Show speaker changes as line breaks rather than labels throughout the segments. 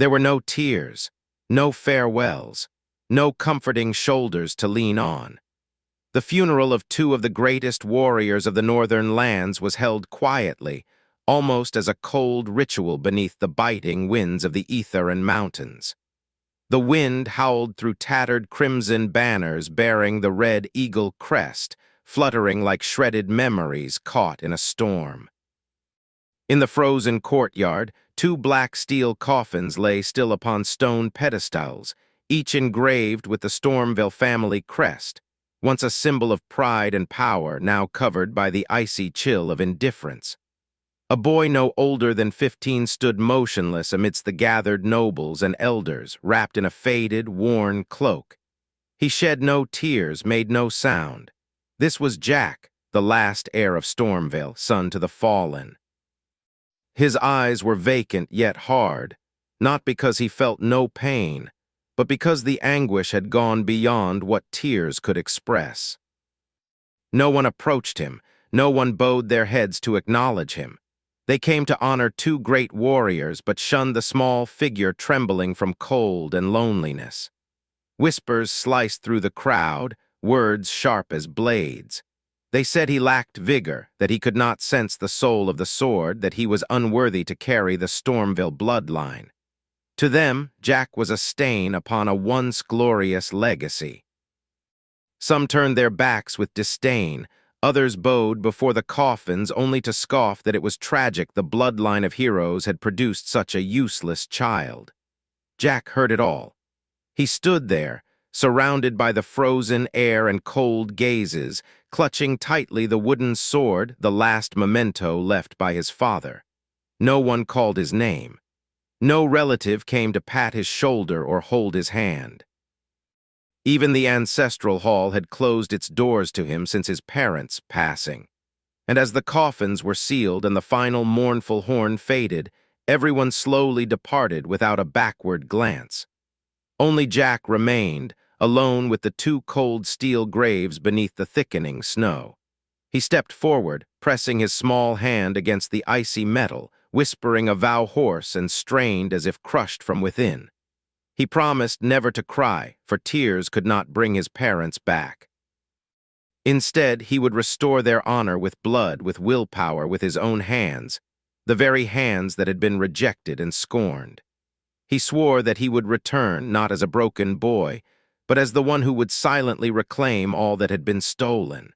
There were no tears, no farewells, no comforting shoulders to lean on. The funeral of two of the greatest warriors of the northern lands was held quietly, almost as a cold ritual beneath the biting winds of the ether and mountains. The wind howled through tattered crimson banners bearing the red eagle crest, fluttering like shredded memories caught in a storm. In the frozen courtyard, two black steel coffins lay still upon stone pedestals, each engraved with the Stormville family crest, once a symbol of pride and power, now covered by the icy chill of indifference. A boy no older than 15 stood motionless amidst the gathered nobles and elders, wrapped in a faded, worn cloak. He shed no tears, made no sound. This was Jack, the last heir of Stormville, son to the fallen. His eyes were vacant yet hard, not because he felt no pain, but because the anguish had gone beyond what tears could express. No one approached him, no one bowed their heads to acknowledge him. They came to honor two great warriors, but shunned the small figure trembling from cold and loneliness. Whispers sliced through the crowd, words sharp as blades. They said he lacked vigor, that he could not sense the soul of the sword, that he was unworthy to carry the Stormville bloodline. To them, Jack was a stain upon a once glorious legacy. Some turned their backs with disdain, others bowed before the coffins only to scoff that it was tragic the bloodline of heroes had produced such a useless child. Jack heard it all. He stood there, surrounded by the frozen air and cold gazes, clutching tightly the wooden sword, the last memento left by his father. No one called his name. No relative came to pat his shoulder or hold his hand. Even the ancestral hall had closed its doors to him since his parents' passing. And as the coffins were sealed and the final mournful horn faded, everyone slowly departed without a backward glance. Only Jack remained, alone with the two cold steel graves beneath the thickening snow. He stepped forward, pressing his small hand against the icy metal, whispering a vow hoarse and strained as if crushed from within. He promised never to cry, for tears could not bring his parents back. Instead, he would restore their honor with blood, with willpower, with his own hands, the very hands that had been rejected and scorned. He swore that he would return, not as a broken boy, but as the one who would silently reclaim all that had been stolen.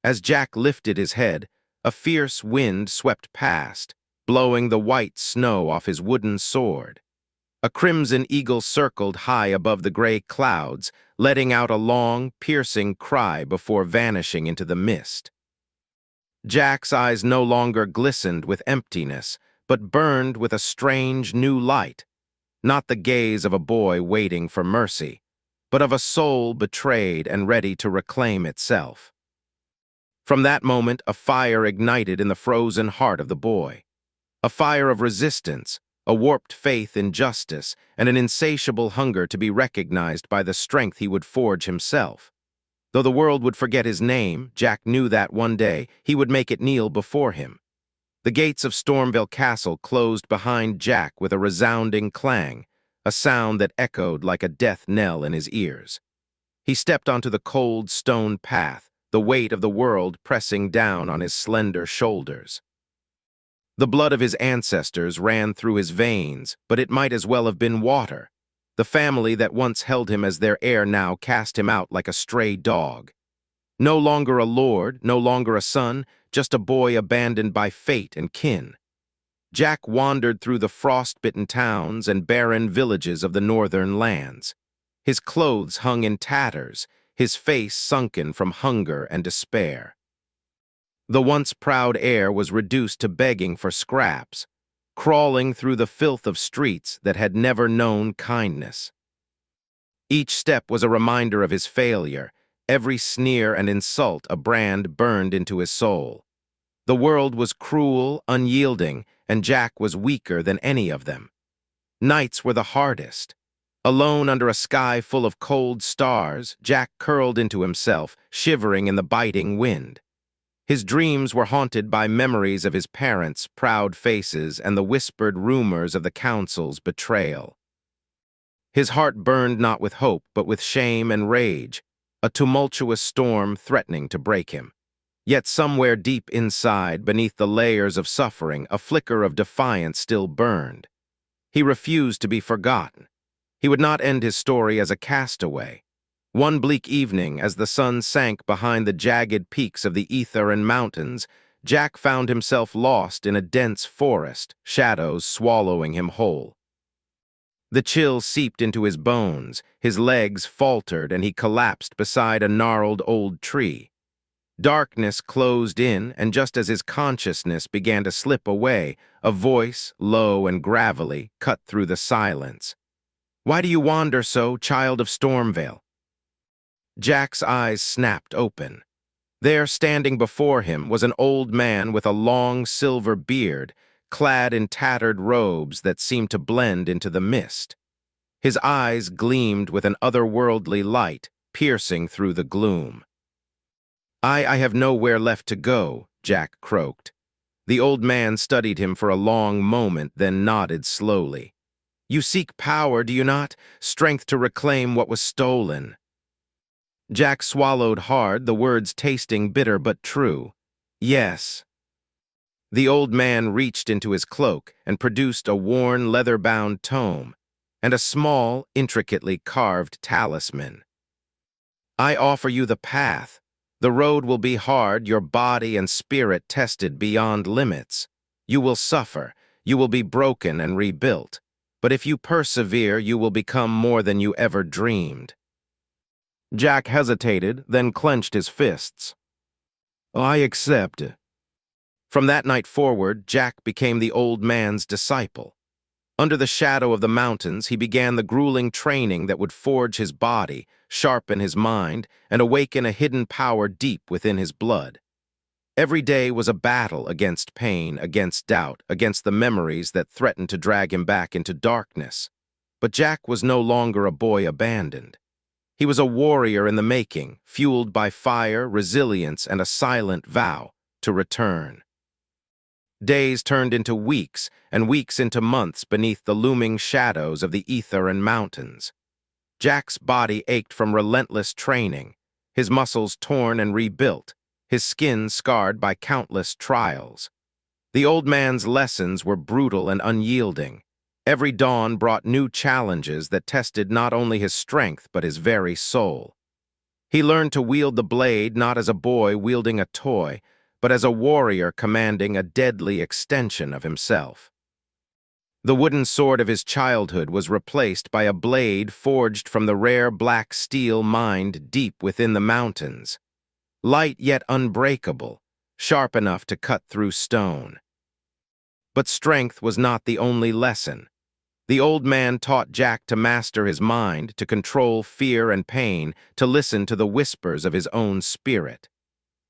As Jack lifted his head, a fierce wind swept past, blowing the white snow off his wooden sword. A crimson eagle circled high above the gray clouds, letting out a long, piercing cry before vanishing into the mist. Jack's eyes no longer glistened with emptiness, but burned with a strange new light, not the gaze of a boy waiting for mercy, but of a soul betrayed and ready to reclaim itself. From that moment, a fire ignited in the frozen heart of the boy. A fire of resistance, a warped faith in justice, and an insatiable hunger to be recognized by the strength he would forge himself. Though the world would forget his name, Jack knew that one day he would make it kneel before him. The gates of Stormville Castle closed behind Jack with a resounding clang, a sound that echoed like a death knell in his ears. He stepped onto the cold stone path, the weight of the world pressing down on his slender shoulders. The blood of his ancestors ran through his veins, but it might as well have been water. The family that once held him as their heir now cast him out like a stray dog. No longer a lord, no longer a son, just a boy abandoned by fate and kin. Jack wandered through the frost-bitten towns and barren villages of the northern lands. His clothes hung in tatters, his face sunken from hunger and despair. The once proud heir was reduced to begging for scraps, crawling through the filth of streets that had never known kindness. Each step was a reminder of his failure, every sneer and insult a brand burned into his soul. The world was cruel, unyielding, and Jack was weaker than any of them. Nights were the hardest. Alone under a sky full of cold stars, Jack curled into himself, shivering in the biting wind. His dreams were haunted by memories of his parents' proud faces and the whispered rumors of the council's betrayal. His heart burned not with hope, but with shame and rage, a tumultuous storm threatening to break him. Yet somewhere deep inside, beneath the layers of suffering, a flicker of defiance still burned. He refused to be forgotten. He would not end his story as a castaway. One bleak evening, as the sun sank behind the jagged peaks of the Etheran Mountains, Jack found himself lost in a dense forest, shadows swallowing him whole. The chill seeped into his bones, his legs faltered, and he collapsed beside a gnarled old tree. Darkness closed in, and just as his consciousness began to slip away, a voice, low and gravelly, cut through the silence. "Why do you wander so, child of Stormvale?" Jack's eyes snapped open. There, standing before him, was an old man with a long silver beard, clad in tattered robes that seemed to blend into the mist. His eyes gleamed with an otherworldly light, piercing through the gloom. I have nowhere left to go," Jack croaked. The old man studied him for a long moment, then nodded slowly. "You seek power, do you not? Strength to reclaim what was stolen." Jack swallowed hard, the words tasting bitter but true. "Yes." The old man reached into his cloak and produced a worn, leather-bound tome and a small, intricately carved talisman. "I offer you the path. The road will be hard, your body and spirit tested beyond limits. You will suffer, you will be broken and rebuilt. But if you persevere, you will become more than you ever dreamed." Jack hesitated, then clenched his fists. "I accept." From that night forward, Jack became the old man's disciple. Under the shadow of the mountains, he began the grueling training that would forge his body, sharpen his mind, and awaken a hidden power deep within his blood. Every day was a battle against pain, against doubt, against the memories that threatened to drag him back into darkness. But Jack was no longer a boy abandoned. He was a warrior in the making, fueled by fire, resilience, and a silent vow to return. Days turned into weeks, and weeks into months beneath the looming shadows of the Etheran Mountains. Jack's body ached from relentless training, his muscles torn and rebuilt, his skin scarred by countless trials. The old man's lessons were brutal and unyielding. Every dawn brought new challenges that tested not only his strength but his very soul. He learned to wield the blade not as a boy wielding a toy, but as a warrior commanding a deadly extension of himself. The wooden sword of his childhood was replaced by a blade forged from the rare black steel mined deep within the mountains, light yet unbreakable, sharp enough to cut through stone. But strength was not the only lesson. The old man taught Jack to master his mind, to control fear and pain, to listen to the whispers of his own spirit.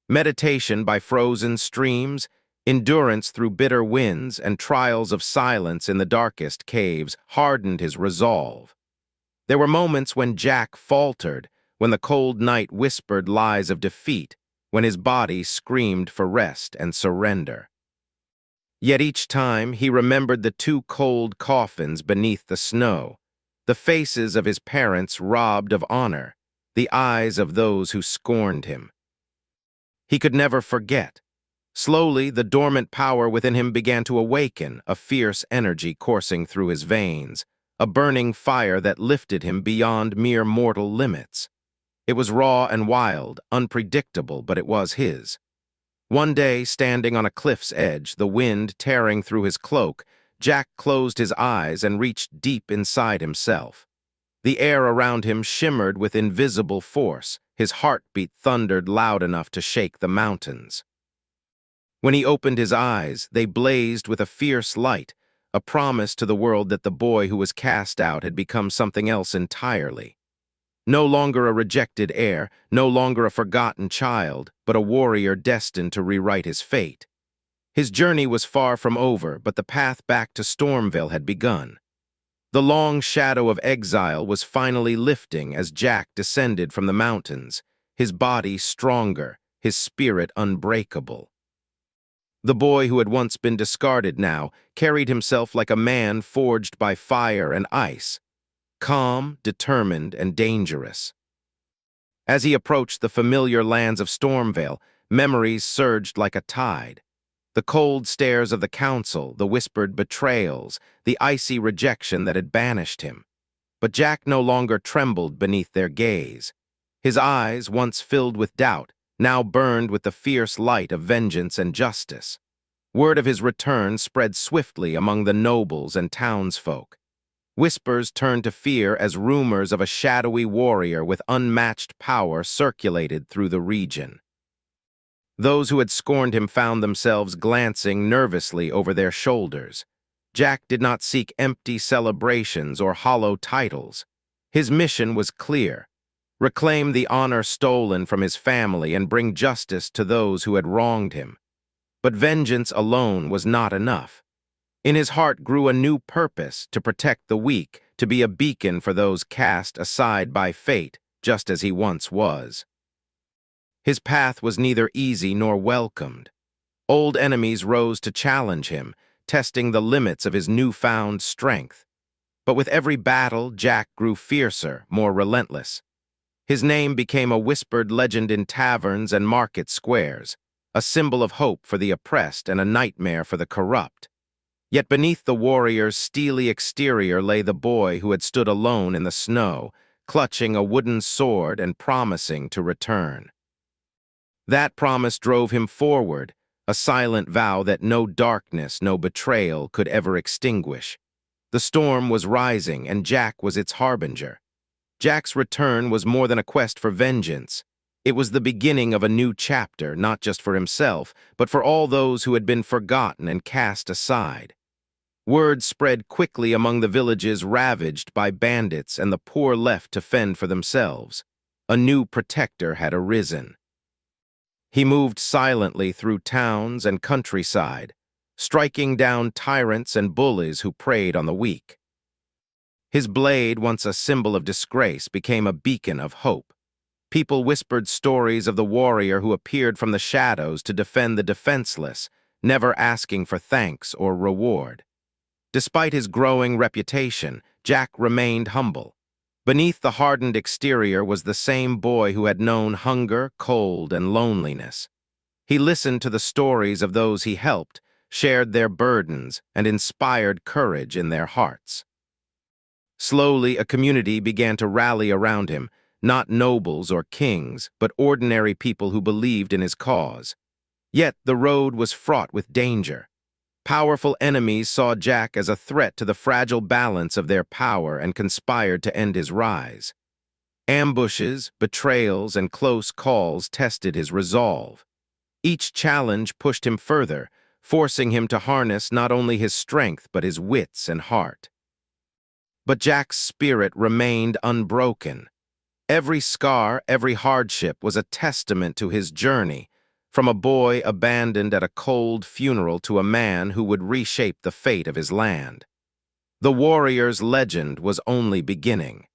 Meditation by frozen streams, endurance through bitter winds, and trials of silence in the darkest caves hardened his resolve. There were moments when Jack faltered, when the cold night whispered lies of defeat, when his body screamed for rest and surrender. Yet each time he remembered the two cold coffins beneath the snow, the faces of his parents robbed of honor, the eyes of those who scorned him. He could never forget. Slowly, the dormant power within him began to awaken, a fierce energy coursing through his veins, a burning fire that lifted him beyond mere mortal limits. It was raw and wild, unpredictable, but it was his. One day, standing on a cliff's edge, the wind tearing through his cloak, Jack closed his eyes and reached deep inside himself. The air around him shimmered with invisible force. His heartbeat thundered loud enough to shake the mountains. When he opened his eyes, they blazed with a fierce light, a promise to the world that the boy who was cast out had become something else entirely. No longer a rejected heir, no longer a forgotten child, but a warrior destined to rewrite his fate. His journey was far from over, but the path back to Stormvale had begun. The long shadow of exile was finally lifting as Jack descended from the mountains, his body stronger, his spirit unbreakable. The boy who had once been discarded now carried himself like a man forged by fire and ice, calm, determined, and dangerous. As he approached the familiar lands of Stormvale, memories surged like a tide. The cold stares of the council, the whispered betrayals, the icy rejection that had banished him. But Jack no longer trembled beneath their gaze. His eyes, once filled with doubt, now burned with the fierce light of vengeance and justice. Word of his return spread swiftly among the nobles and townsfolk. Whispers turned to fear as rumors of a shadowy warrior with unmatched power circulated through the region. Those who had scorned him found themselves glancing nervously over their shoulders. Jack did not seek empty celebrations or hollow titles. His mission was clear: reclaim the honor stolen from his family and bring justice to those who had wronged him. But vengeance alone was not enough. In his heart grew a new purpose: to protect the weak, to be a beacon for those cast aside by fate, just as he once was. His path was neither easy nor welcomed. Old enemies rose to challenge him, testing the limits of his newfound strength. But with every battle, Jack grew fiercer, more relentless. His name became a whispered legend in taverns and market squares, a symbol of hope for the oppressed and a nightmare for the corrupt. Yet beneath the warrior's steely exterior lay the boy who had stood alone in the snow, clutching a wooden sword and promising to return. That promise drove him forward, a silent vow that no darkness, no betrayal could ever extinguish. The storm was rising, and Jack was its harbinger. Jack's return was more than a quest for vengeance. It was the beginning of a new chapter, not just for himself, but for all those who had been forgotten and cast aside. Word spread quickly among the villages ravaged by bandits and the poor left to fend for themselves. A new protector had arisen. He moved silently through towns and countryside, striking down tyrants and bullies who preyed on the weak. His blade, once a symbol of disgrace, became a beacon of hope. People whispered stories of the warrior who appeared from the shadows to defend the defenseless, never asking for thanks or reward. Despite his growing reputation, Jack remained humble. Beneath the hardened exterior was the same boy who had known hunger, cold, and loneliness. He listened to the stories of those he helped, shared their burdens, and inspired courage in their hearts. Slowly, a community began to rally around him, not nobles or kings, but ordinary people who believed in his cause. Yet the road was fraught with danger. Powerful enemies saw Jack as a threat to the fragile balance of their power and conspired to end his rise. Ambushes, betrayals, and close calls tested his resolve. Each challenge pushed him further, forcing him to harness not only his strength but his wits and heart. But Jack's spirit remained unbroken. Every scar, every hardship was a testament to his journey, from a boy abandoned at a cold funeral to a man who would reshape the fate of his land. The warrior's legend was only beginning.